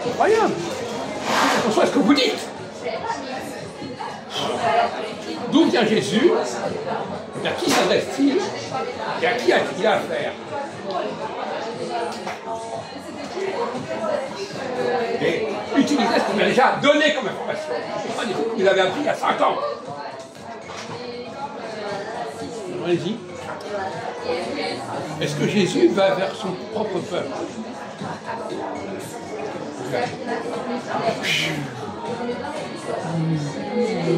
Incroyable. Attention à ce que vous dites. D'où vient Jésus? À qui s'adresse-t-il? Et à qui a-t-il affaire? Et utilisez ce qu'on a déjà donné comme information. Ce pas des trucs que vous avez appris il y a 5 ans. Allez-y. Est-ce que Jésus va vers son propre peuple?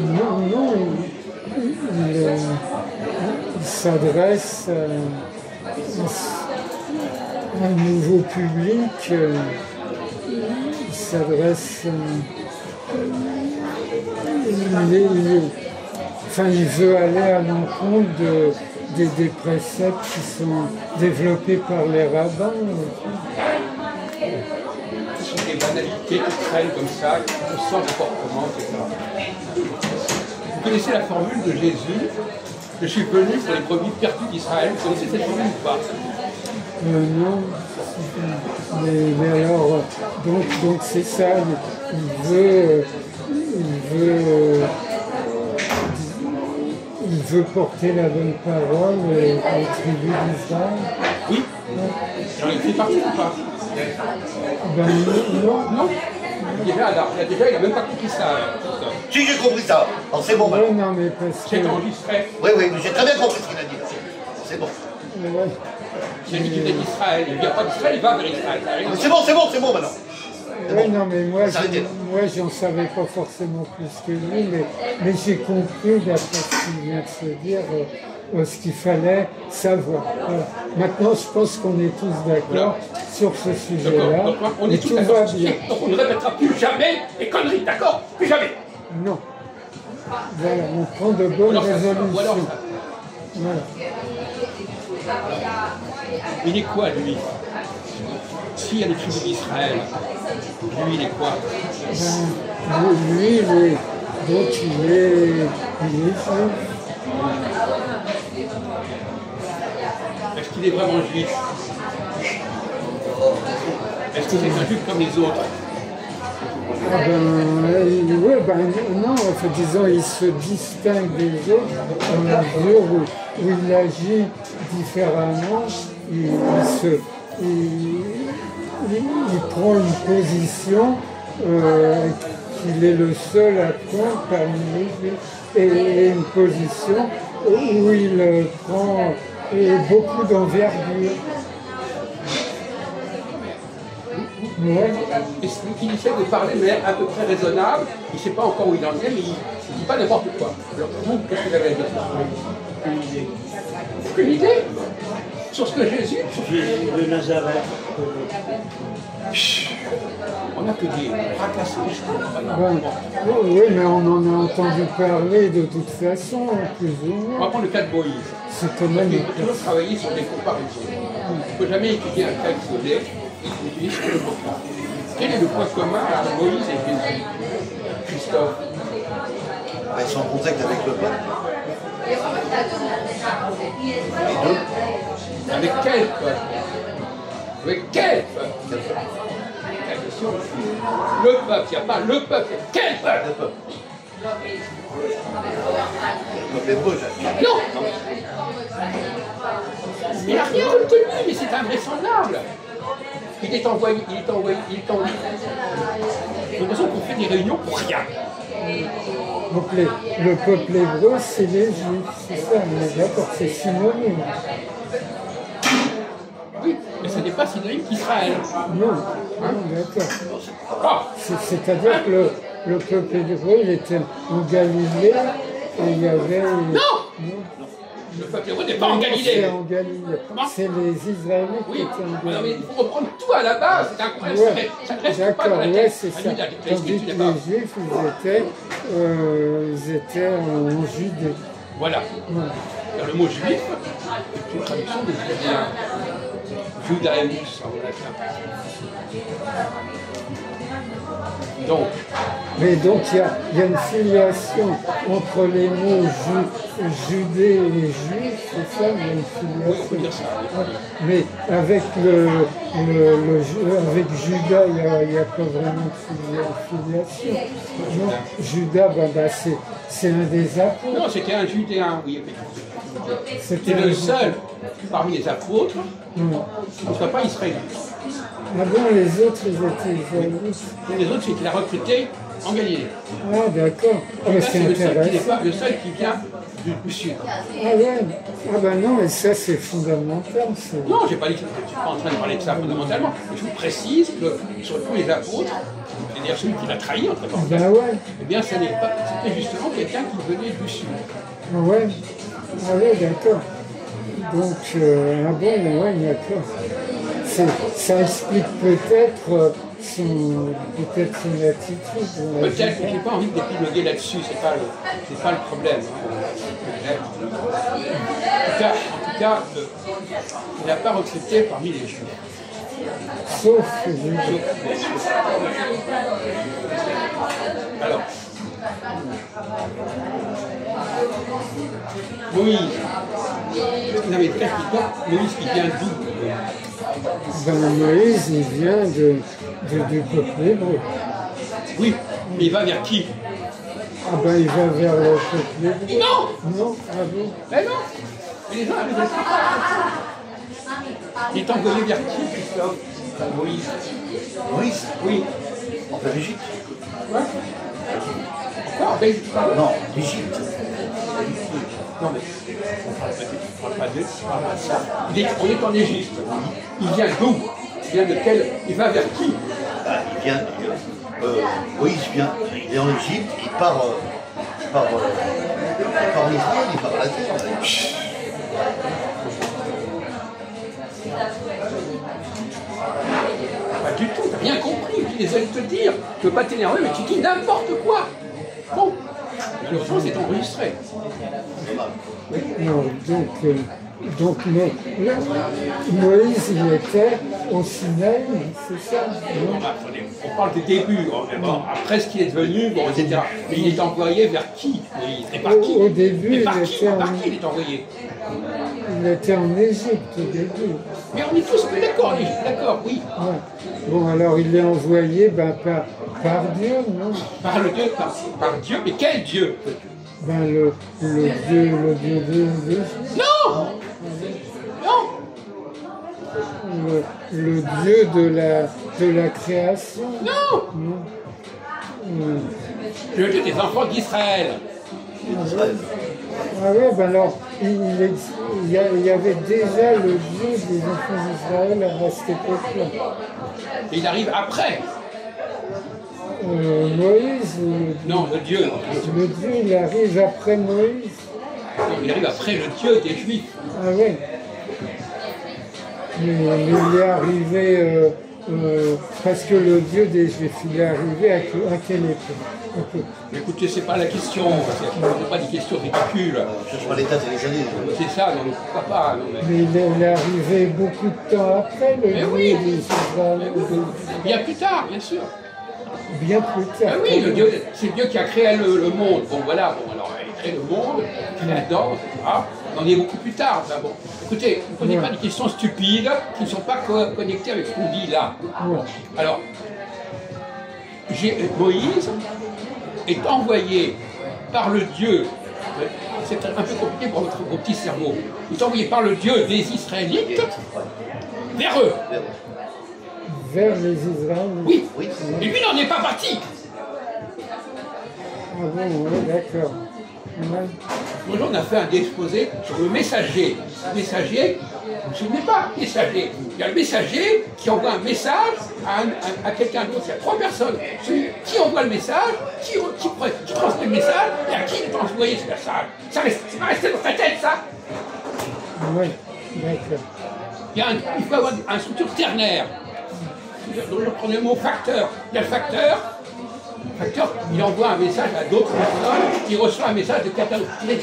Non, non, il s'adresse à un nouveau public, il s'adresse, il veut aller à l'encontre des préceptes qui sont développés par les rabbins. Ce sont des banalités qui traînent comme ça, qui sont sans comportement, etc. Vous connaissez la formule de Jésus? Je suis venu pour les brebis perdues d'Israël. Vous connaissez cette formule ou pas? Non. Mais alors, donc c'est ça, il veut porter la bonne parole aux tribus d'Israël. Oui. Il fait partie ou pas? Ben non. Non. Déjà, il n'a même pas compris ça. Si, j'ai compris ça. Alors c'est bon maintenant. Non, mais parce que... C'est enregistré. Oui, j'ai très bien compris ce qu'il a dit. C'est bon. Ouais. Il a dit qu'il venait d'Israël. Il ne vient pas d'Israël, il va vers Israël. C'est bon maintenant. Oui, non, mais moi, j'en savais pas forcément plus que lui, mais j'ai compris, d'après ce qu'il vient de se dire, ce qu'il fallait savoir. Voilà. Maintenant, je pense qu'on est tous d'accord sur ce sujet-là. On est tous d'accord. Donc on ne répétera plus jamais les conneries, d'accord? Plus jamais. Non. Voilà, on prend de bonnes résolutions. Voilà. Il est quoi, lui? S'il y a les tribus d'Israël, lui, il est quoi? Lui, donc il est juif. Est-ce qu'il est vraiment juif? Est-ce que c'est un juif comme les autres? Non, disons, il se distingue des autres dans la mesure où il agit différemment, il prend une position qu'il est le seul à prendre parmi les juifs, et une position où il prend beaucoup d'envergure. Ouais. Et qu'il essaie de parler de manière à peu près raisonnable, il ne sait pas encore où il en est, mais il ne dit pas n'importe quoi. Alors, vous, qu'est-ce que vous avez à dire? Aucune idée sur ce que Jésus de Nazareth. On n'a que des fracassés, je crois. Oui, mais on en a entendu parler de toute façon, plus ou moins. On va prendre le cas de Moïse. C'est quand même... Il faut toujours travailler sur des comparaisons. Il ne faut jamais étudier un cas isolé, il faut étudier sur le moment. Quel est le point commun entre Moïse et Jésus? Christophe? Ils sont en contact avec le peuple. Les deux. Avec quel peuple? Avec quel peuple? La question, le peuple, il n'y a pas le peuple, quel peuple? Le peuple. Le peuple hébreu, Jacques. Non. Il n'a rien retenu, mais c'est invraisemblable. Il est envoyé. J'ai l'impression qu'on fait des réunions pour rien. Donc le peuple hébreu, c'est les juifs, c'est ça, mais d'accord, c'est synonyme. Oui, mais ce n'est pas synonyme qu'Israël. Non, d'accord. C'est-à-dire que le peuple hébreu, il était en Galilée, et il y avait... Non. Le peuple hébreu n'est pas en Galilée. C'est en Galilée. C'est les Israélites qui étaient en Galilée. Mais il faut reprendre tout à la base, c'est incroyable. Ouais. Ça ne reste pas dans la D'accord, tête. c'est ça. Tandis que les Juifs, ils étaient en Judée. Voilà. Le mot juif, c'est une traduction de judéen. Judaemus en latin. Donc, Mais donc il y a une filiation entre les mots judée et juif, c'est ça, il y a une Oui, on peut filiation. dire ça. Mais avec avec Judas, il n'y a pas vraiment de filiation. Non, Judas, c'est un des apôtres. Non, c'était un Judéen, oui, effectivement. C'était C'est le un- seul parmi les apôtres Non. qui ne soit pas israélite. Ah bon, les autres, ils étaient israélites. Les autres, c'est qu'il a recruté en Galilée. Ah d'accord. Ah, mais Ça, c'est c'est le seul qui n'est intéressant. pas le seul qui vient du sud. Ah ouais. Ah ben non, et ça c'est fondamental. Non, j'ai pas dit que je ne suis pas en train de parler de ça fondamentalement. Mais je vous précise que sur tous les apôtres, c'est-à-dire celui qui l'a trahi entre parenthèses, Ben ouais. eh bien, ce n'est pas, c'était justement quelqu'un qui venait du sud. Ah ouais. Ah ouais, d'accord. Donc, ah bon, ouais, d'accord. Ça explique peut-être son attitude. Peut-être que je n'ai pas envie d'épiloguer là-dessus, c'est pas le problème. En tout cas, il n'a pas recruté parmi les Juifs. Sauf que je... Alors, Moïse, vous avez très expliqué, Moïse qui vient d'où? Moïse, il vient du peuple hébreu. Oui, mais il va vers qui? Ah ben, il va vers le peuple hébreu. Non! Non, ah bon? Mais non! Mais les gens avaient des... Il est envoyé vers qui, Christophe? Moïse. Moïse, Oui. vers l'Égypte. Quoi? Encore? Non, l'Égypte. Non mais, on ne parle pas de ça. On est en Égypte. Il vient d'où? Il vient de quel? Il va vers qui? Il vient, Moïse vient, il est en Égypte, il part en Israël, il part à la terre. Pas du tout, t'as rien compris. Je les aime te dire. Je ne veux pas t'énerver, mais tu dis n'importe quoi. Bon, malheureusement c'est enregistré. Non, donc Moïse, il était au Sinaï, c'est ça? Non? Attendez, on parle des débuts. Bon, après ce qu'il est devenu, bon, etc. Mais il est envoyé vers qui, Moïse? Et par qui? Au début, mais par il qui? était Par qui il est envoyé? Il était en Égypte au début. Mais on est tous d'accord, d'accord, oui. Ouais. Bon, alors il est envoyé par Dieu, non? Par le Dieu, par Dieu, mais quel Dieu? Le Dieu de... Non! Non! Le Dieu de la création. Non! Non. Le Dieu des enfants d'Israël. Ah oui, alors il y avait déjà le Dieu des enfants d'Israël à cette époque-là. Et il arrive après. Moïse, Non, le Dieu. le Dieu, il arrive après Moïse. Non, il arrive après le Dieu des Juifs. Ah oui. Mais il est arrivé, parce que le Dieu des Juifs, il est arrivé à quelle époque? Écoutez, c'est pas la question. C'est pas des questions ridicules. Je cherche pas les dates et les années. C'est ça, non, pourquoi pas? Non, mais... Mais il est arrivé beaucoup de temps après, le Mais Dieu oui. des Israéliens. Bien plus tard, bien sûr. Bien plus tard. Ah oui, le Dieu, c'est Dieu qui a créé le monde. Bon, voilà, bon, alors il crée le monde, il crée Adam, etc. On en est beaucoup plus tard. Ça, bon. Écoutez, ne posez pas des questions stupides qui ne sont pas connectées avec ce qu'on dit là. Ouais. Alors, Moïse est envoyé par le Dieu, c'est un peu compliqué pour vos petits cerveaux, il est envoyé par le Dieu des Israélites vers eux. Vers les Israéliens. Oui, et lui n'en est pas parti. Ah bon, oui, d'accord. Ouais. Aujourd'hui, on a fait un exposé sur le messager. Le messager, vous ne vous souvenez pas, messager. Il y a le messager qui envoie un message à quelqu'un d'autre. Il y a trois personnes. Celui qui envoie le message, qui transmet le message, et à qui il est envoyé ce message. C'est pas resté dans ta tête, ça. Oui, d'accord. Il faut avoir une structure ternaire. Donc, je prends le mot facteur. Il y a le facteur. Le facteur, il envoie un message à d'autres personnes, il reçoit un message de quelqu'un d'autre. Il y a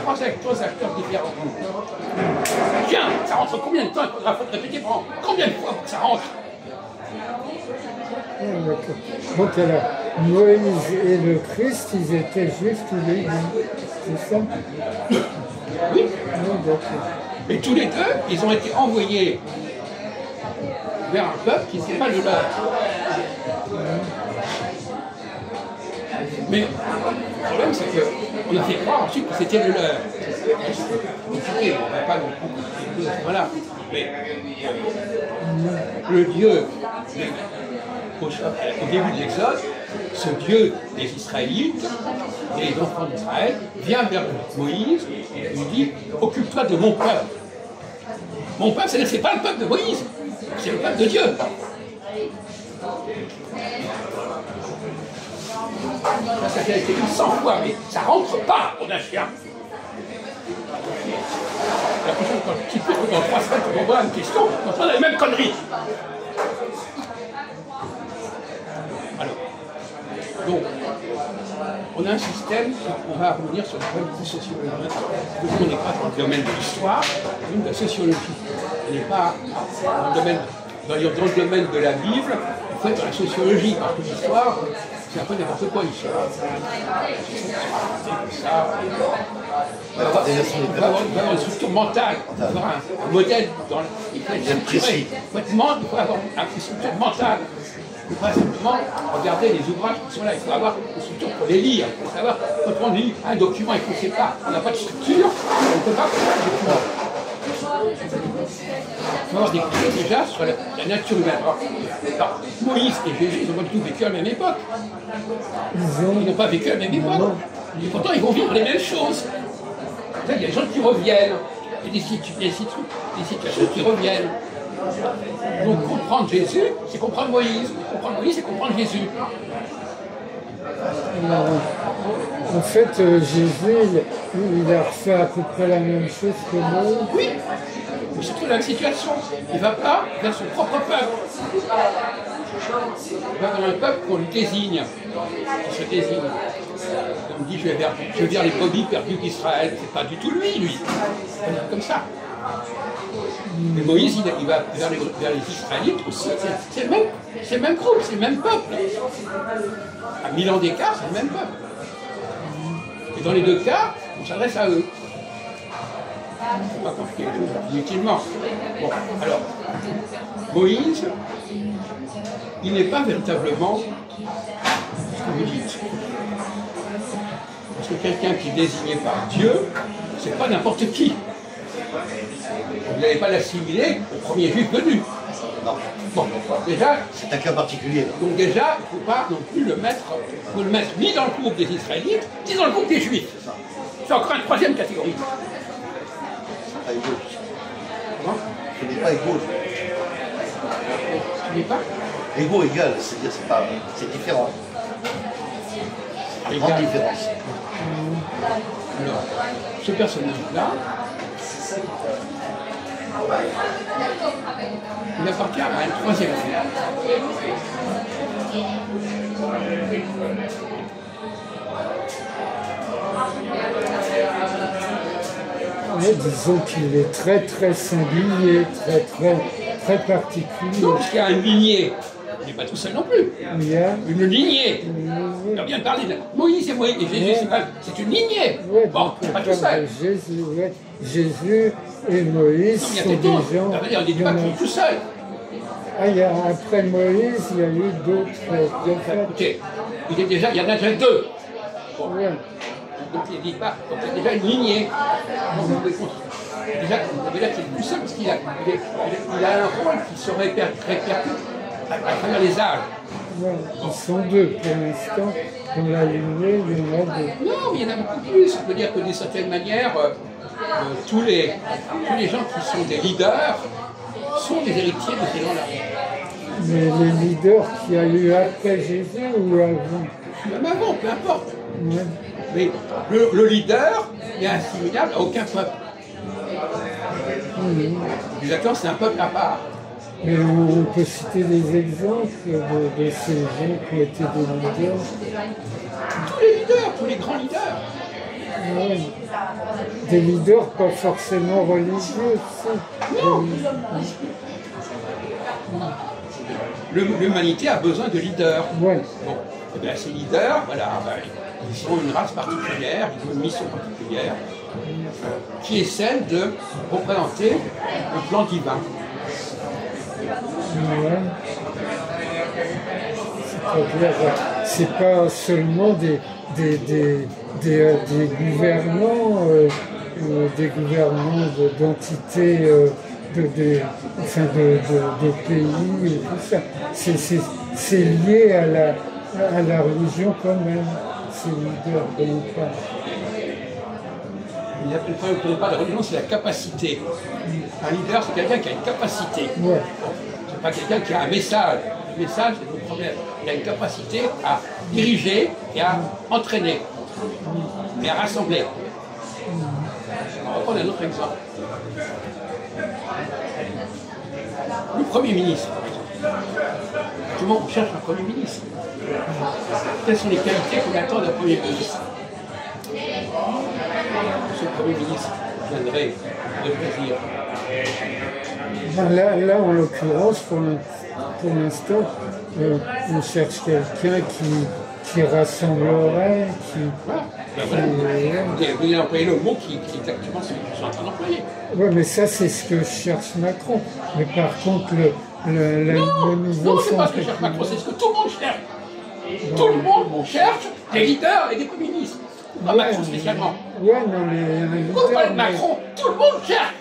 trois facteurs différents. Tiens, ça rentre combien de temps? Il faudra répéter pendant combien de fois pour que ça rentre? D'accord. Donc alors, Moïse et le Christ, ils étaient juifs tous les deux. C'est ça? Oui. D'accord. Et tous les deux, ils ont été envoyés vers un peuple qui n'était pas le leur. Mais le problème, c'est qu'on a fait croire ensuite que c'était le leur. Compliqué, on ne va pas non plus. Voilà. Mais le Dieu, au début de l'Exode, ce Dieu des Israélites, des enfants d'Israël, vient vers Moïse et lui dit « Occupe-toi de mon peuple ». Mon peuple, ce n'est pas le peuple de Moïse, c'est le peuple de Dieu. Ça a été dit 100 fois, mais ça ne rentre pas au chien. La prochaine fois, dans 3 semaines, on voit une question, on a les mêmes conneries. Alors, donc, on a un système, on va revenir sur le problème de sociologie. On n'est pas dans le domaine de l'histoire, mais de la sociologie. On n'est pas dans le domaine de la Bible, il faut être dans la sociologie, parce que l'histoire, c'est un peu n'importe quoi l'histoire. On va avoir une structure mentale, on va avoir un modèle, il faut être structuré, il faut avoir une structure mentale. Il ne faut pas simplement regarder les ouvrages qui sont là, il faut avoir une structure pour les lire. Il faut savoir, quand on lit un document et qu'on ne sait pas, on n'a pas de structure, on ne peut pas faire un document. Il faut avoir des clés déjà sur la nature humaine. Alors, Moïse et Jésus, ils n'ont pas du tout vécu à la même époque. Ils n'ont pas vécu à la même époque. Et pourtant, ils vont vivre les mêmes choses. Il y a des gens qui reviennent, il y a des situations qui reviennent. Donc comprendre Jésus, c'est comprendre Moïse. Comprendre Moïse, c'est comprendre Jésus. Alors, en fait, Jésus, il a refait à peu près la même chose que Moïse. Oui, mais c'est toute la même situation. Il ne va pas vers son propre peuple. Il va vers un peuple qu'on lui désigne. Il se désigne. On dit, je vais vers les brebis perdues d'Israël. C'est pas du tout lui. C'est comme ça. Mais Moïse, il va vers les Israélites aussi. C'est le même groupe, c'est le même peuple. À 1000 ans d'écart, c'est le même peuple. Et dans les deux cas, on s'adresse à eux. Il ne faut pas compliquer les choses inutilement. Bon, alors, Moïse, il n'est pas véritablement ce que vous dites. Parce que quelqu'un qui est désigné par Dieu, c'est pas n'importe qui. Vous n'allez pas l'assimiler au premier juif venu. Non. Bon, déjà... C'est un cas particulier. Donc déjà, il ne faut pas non plus le mettre, ni dans le groupe des Israélites, ni dans le groupe des Juifs. C'est encore une troisième catégorie. Pas égaux. Comment? Ce n'est pas égaux. Ce n'est pas Égaux égal, c'est-à-dire c'est différent. Une grande différence. Alors, ce personnage-là, il appartient à une troisième affaire. Mais disons qu'il est très très singulier, très particulier. Non, parce qu'il y a une lignée. Il n'est pas tout seul non plus. Il y a une lignée. On vient de parler de Moïse et Jésus, c'est une lignée. Ouais, bon, c'est pas tout seul. Jésus et Moïse sont des gens... On ne dit pas qu'ils sont tout seuls. Après Moïse, il y a eu d'autres... Écoutez, il y en a déjà deux. Bon. Ouais. Donc il ne dit pas, donc il y a déjà une lignée. Déjà, c'est plus seul parce qu'il a un rôle qui se répercute à travers les âges. Ouais, ils sont deux pour l'instant. Dans la lignée, il y en a deux. Non, mais il y en a beaucoup plus. On peut dire que d'une certaine manière, tous les gens qui sont des leaders sont des héritiers de ces gens-là. Mais les leaders qu'il y a eu après Jésus ou avant? Même avant, peu importe. Ouais. Mais le leader n'est assimilable à aucun peuple. Exactement, c'est un peuple à part. Mais on peut citer des exemples de ces gens qui étaient des leaders. Tous les leaders, tous les grands leaders. Ouais. Des leaders pas forcément religieux. Non. l'humanité a besoin de leaders. Ouais. Bon, et bien ces leaders, voilà, ben, ils ont une race particulière, ils ont une mission particulière, qui est celle de représenter le plan divin. Ouais. C'est pas seulement des gouvernants, des gouvernants d'entités, de pays et tout ça. C'est lié à la religion quand même, ces leaders de l'État. Le problème pas de religion, c'est la capacité. Un leader, c'est quelqu'un qui a une capacité. Ouais. C'est pas quelqu'un qui a un message. Le message, c'est le problème. Il a une capacité à diriger et à entraîner et à rassembler. On va prendre un autre exemple. Le Premier ministre, par exemple. Comment on cherche un Premier ministre? Quelles sont les qualités qu'on attend d'un Premier ministre? Ce Premier ministre viendrait de plaisir. Là, en l'occurrence, pour l'instant, on cherche quelqu'un qui rassemblerait, Voilà. Vous avez employé le mot qui est exactement ce que je suis en train d'employer. Oui, mais ça, c'est ce que cherche Macron. Mais par contre, le nouveau... Non, c'est pas ce que cherche Macron, c'est ce que tout le monde cherche. Tout le monde cherche des leaders et des premiers ministres. Pas Macron spécialement. Oui, non, mais... Pourquoi vous parlez de Macron? Tout le monde cherche.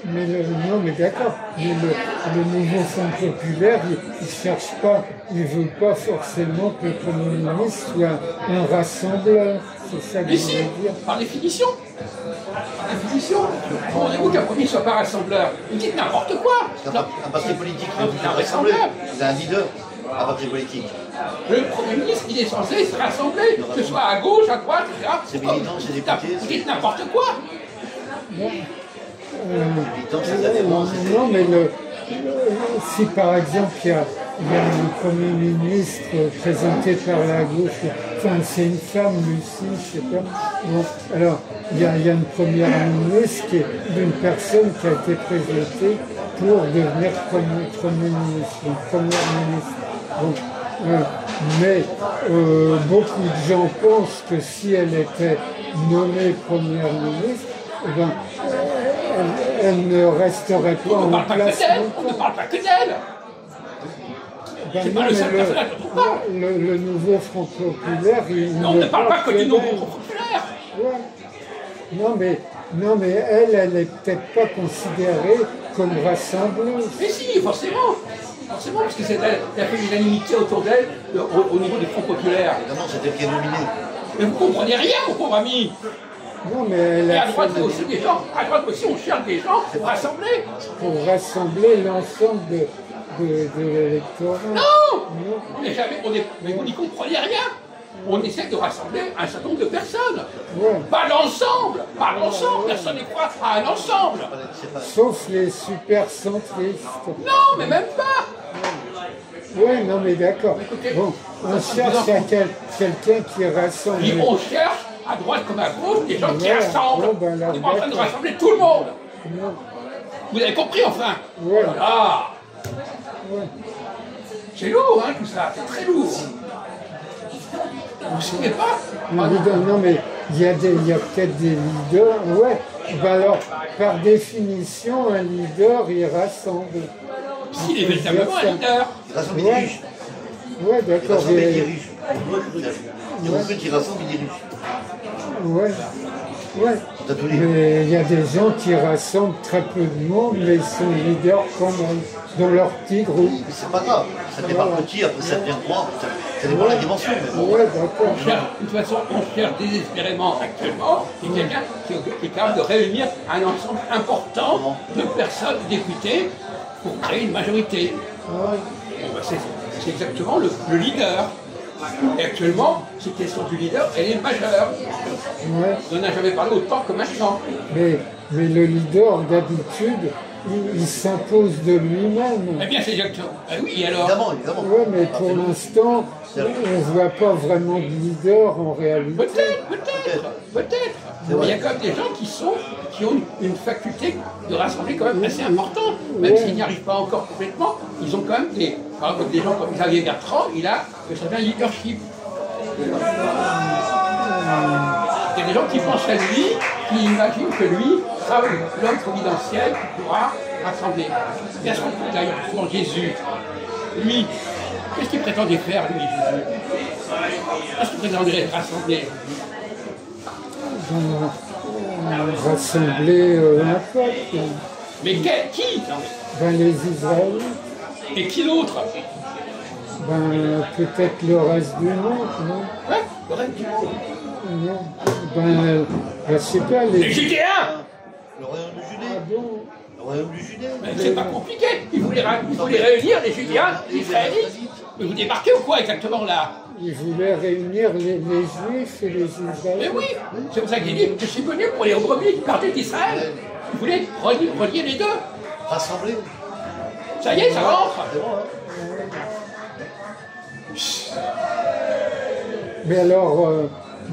Mais non, mais d'accord. Mais le nouveau Front populaire, il ne cherche pas, il ne veut pas forcément que le Premier ministre soit un rassembleur. C'est ça que je veux dire. Par définition. Par définition. Demandez-vous qu'un Premier ne soit pas rassembleur. Vous dites n'importe quoi. Un parti politique, il a un rassembleur. Il a un leader, un parti politique. Le Premier ministre, il est censé se rassembler, que ce soit à gauche, à droite, etc. C'est militant, c'est député. Vous dites n'importe quoi. Non, mais si par exemple il y a un Premier ministre présenté par la gauche, enfin c'est une femme, Lucie, je sais pas, bon, alors il y a une Première ministre qui est d'une personne qui a été présentée pour devenir Premier ministre, une Première ministre. Bon, mais beaucoup de gens pensent que si elle était nommée Première ministre, eh ben, elle ne resterait pas en place. On ne parle pas que d'elle. C'est pas le seul personnage dont on parle. Le nouveau Front populaire, on ne parle pas que du nouveau Front populaire. Ouais. Non, mais elle est peut-être pas considérée comme rassembleuse. Mais si, forcément. Forcément, parce que elle a fait l'unanimité autour d'elle au niveau du Front populaire. Évidemment, c'est elle qui est nominée. Mais vous comprenez rien, mon pauvre ami. Non, mais elle et à droite, il y a aussi des gens. À droite aussi, on cherche des gens pour rassembler. Pour rassembler l'ensemble de l'électorat. Non. On n'est jamais. Mais vous n'y comprenez rien. On essaie de rassembler un certain nombre de personnes. Ouais. Pas l'ensemble. Pas l'ensemble. Personne ne croit à un ensemble. Sauf les super centristes. Non, mais même pas. Oui, non, mais d'accord. Bon, on cherche quelqu'un qui rassemble. Et on cherche, à droite comme à gauche, des gens qui rassemblent. Ben là, on n'est pas en train de rassembler tout le monde. Non. Vous avez compris, enfin? Ouais. Ah. Ouais. C'est lourd, hein, tout ça. C'est très lourd. Vous ne savez pas? Non, mais il y a peut-être des leaders. Ouais. Ben alors, par définition, un leader, il rassemble. S'il est véritablement un leader. Il rassemble, il dirige. Ouais, Il d'accord. rassemble, il dirige. Il recrute, il rassemble, il dirige. Ouais. Ouais. Mais il y a des gens qui rassemblent très peu de monde, mais ils sont leaders quand même, dans leur petit groupe. Mais c'est pas grave, ça démarre petit, après ça devient grand, ça dépend de la dimension. Ouais, d'accord. De toute façon, on cherche désespérément actuellement quelqu'un qui est capable de réunir un ensemble important de personnes députés pour créer une majorité. Ouais. Bon, ben, c'est exactement le leader. Et actuellement, cette question du leader, elle est majeure. Ouais. On n'en a jamais parlé autant que maintenant. Mais le leader, d'habitude, il s'impose de lui-même. Eh bien, c'est exactement. Eh oui, alors. Évidemment. Oui, mais pour l'instant, on ne voit pas vraiment de leader en réalité. Peut-être. il y a quand même des gens qui ont une faculté de rassembler quand même assez importante, même s'ils n'y arrivent pas encore complètement, ils ont quand même par exemple des gens comme Xavier Bertrand, il a un certain leadership. Il y a des gens qui pensent à lui, qui imaginent que lui sera l'homme providentiel qui pourra rassembler. Et à ce moment-là, d'ailleurs, souvent Jésus, lui, qu'est-ce qu'il prétendait faire, lui, Jésus? Qu'est-ce qu'il prétendrait rassembler? Rassembler un peuple. Mais qui? Ben, les Israélites. Et qui l'autre? Ben, peut-être le reste du monde, non? Ouais, le reste du monde. Non. Ben, je sais pas, Les Judéens! Le royaume de Judée. Ah bon? Le royaume du Judée. Mais c'est pas compliqué. Il faut les réunir, les Judéens, les Israélites. Mais vous débarquez ou quoi exactement là? Ils voulaient réunir les Juifs et les Israélites. Mais oui, c'est pour ça qu'il dit, je suis venu pour les brebis qui partaient d'Israël. Il voulait relier les deux. Rassembler. Ça y est, ça rentre. C'est bon, hein? Mais alors,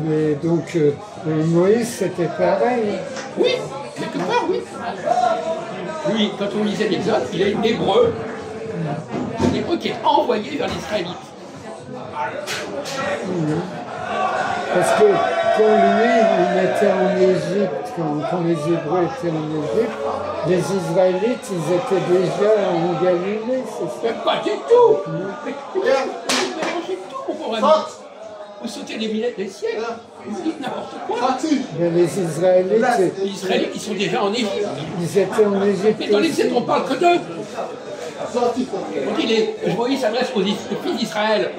mais donc, Moïse, c'était pareil. Oui, quelque part, oui. Lui, quand on lisait l'Exode, il est hébreu. Un hébreu qui est envoyé vers l'Israélite. Parce que quand lui, il était en Égypte, quand les Hébreux étaient en Égypte, les Israélites, ils étaient déjà en Galilée, c'est ça? Mais pas du tout. Mais vous mélangez tout, mon pauvre ami. Vous sautez des siècles. Vous dites n'importe quoi. Mais les Israélites, Les Israélites, ils sont déjà en Égypte. ils étaient en Égypte. Mais dans aussi. l'Exode, on parle que d'eux. On dit Moïse s'adresse aux fils d'Israël.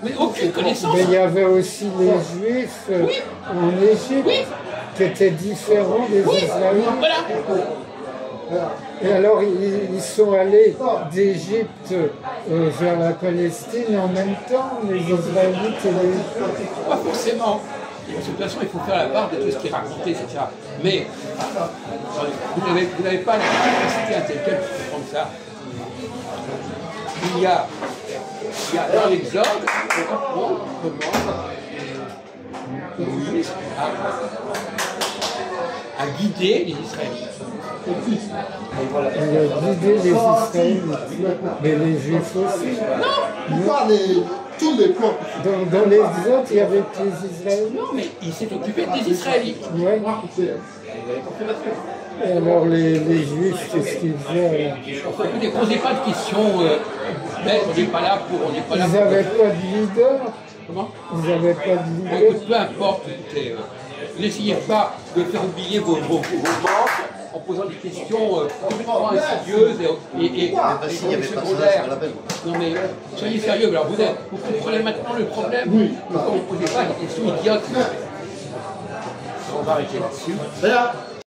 Mais aucune connaissance. Mais il y avait aussi les Juifs en Égypte qui étaient différents des Israélites. Voilà. Et alors ils sont allés d'Égypte vers la Palestine en même temps, les Israélites et les... Pas forcément. Parce que de toute façon, il faut faire la part de tout ce qui est raconté, etc. Mais vous n'avez pas la capacité intellectuelle pour comprendre ça. Il y a dans l'Exode, on apprend comment Moïse a guidé les Israélites. Il a guidé les Israélites, mais les Juifs aussi. Non. Tous les peuples. Dans les autres, il y avait que les Israélites. Non, mais il s'est occupé des Israélites. Ouais. Et alors les Juifs, qu'est-ce qu'ils faisaient alors? Ne posez pas de questions bêtes, on n'est pas là pour... Ils n'avaient pas de leader. Comment? Ils n'avaient pas de leader. Écoute, peu importe, écoutez, n'essayez pas de faire oublier vos manques en posant des questions complètement insidieuses et secondaires. Non mais, soyez sérieux, alors vous comprenez maintenant le problème. Oui. Pourquoi vous ne posez pas des questions idiotes? On va arrêter là-dessus.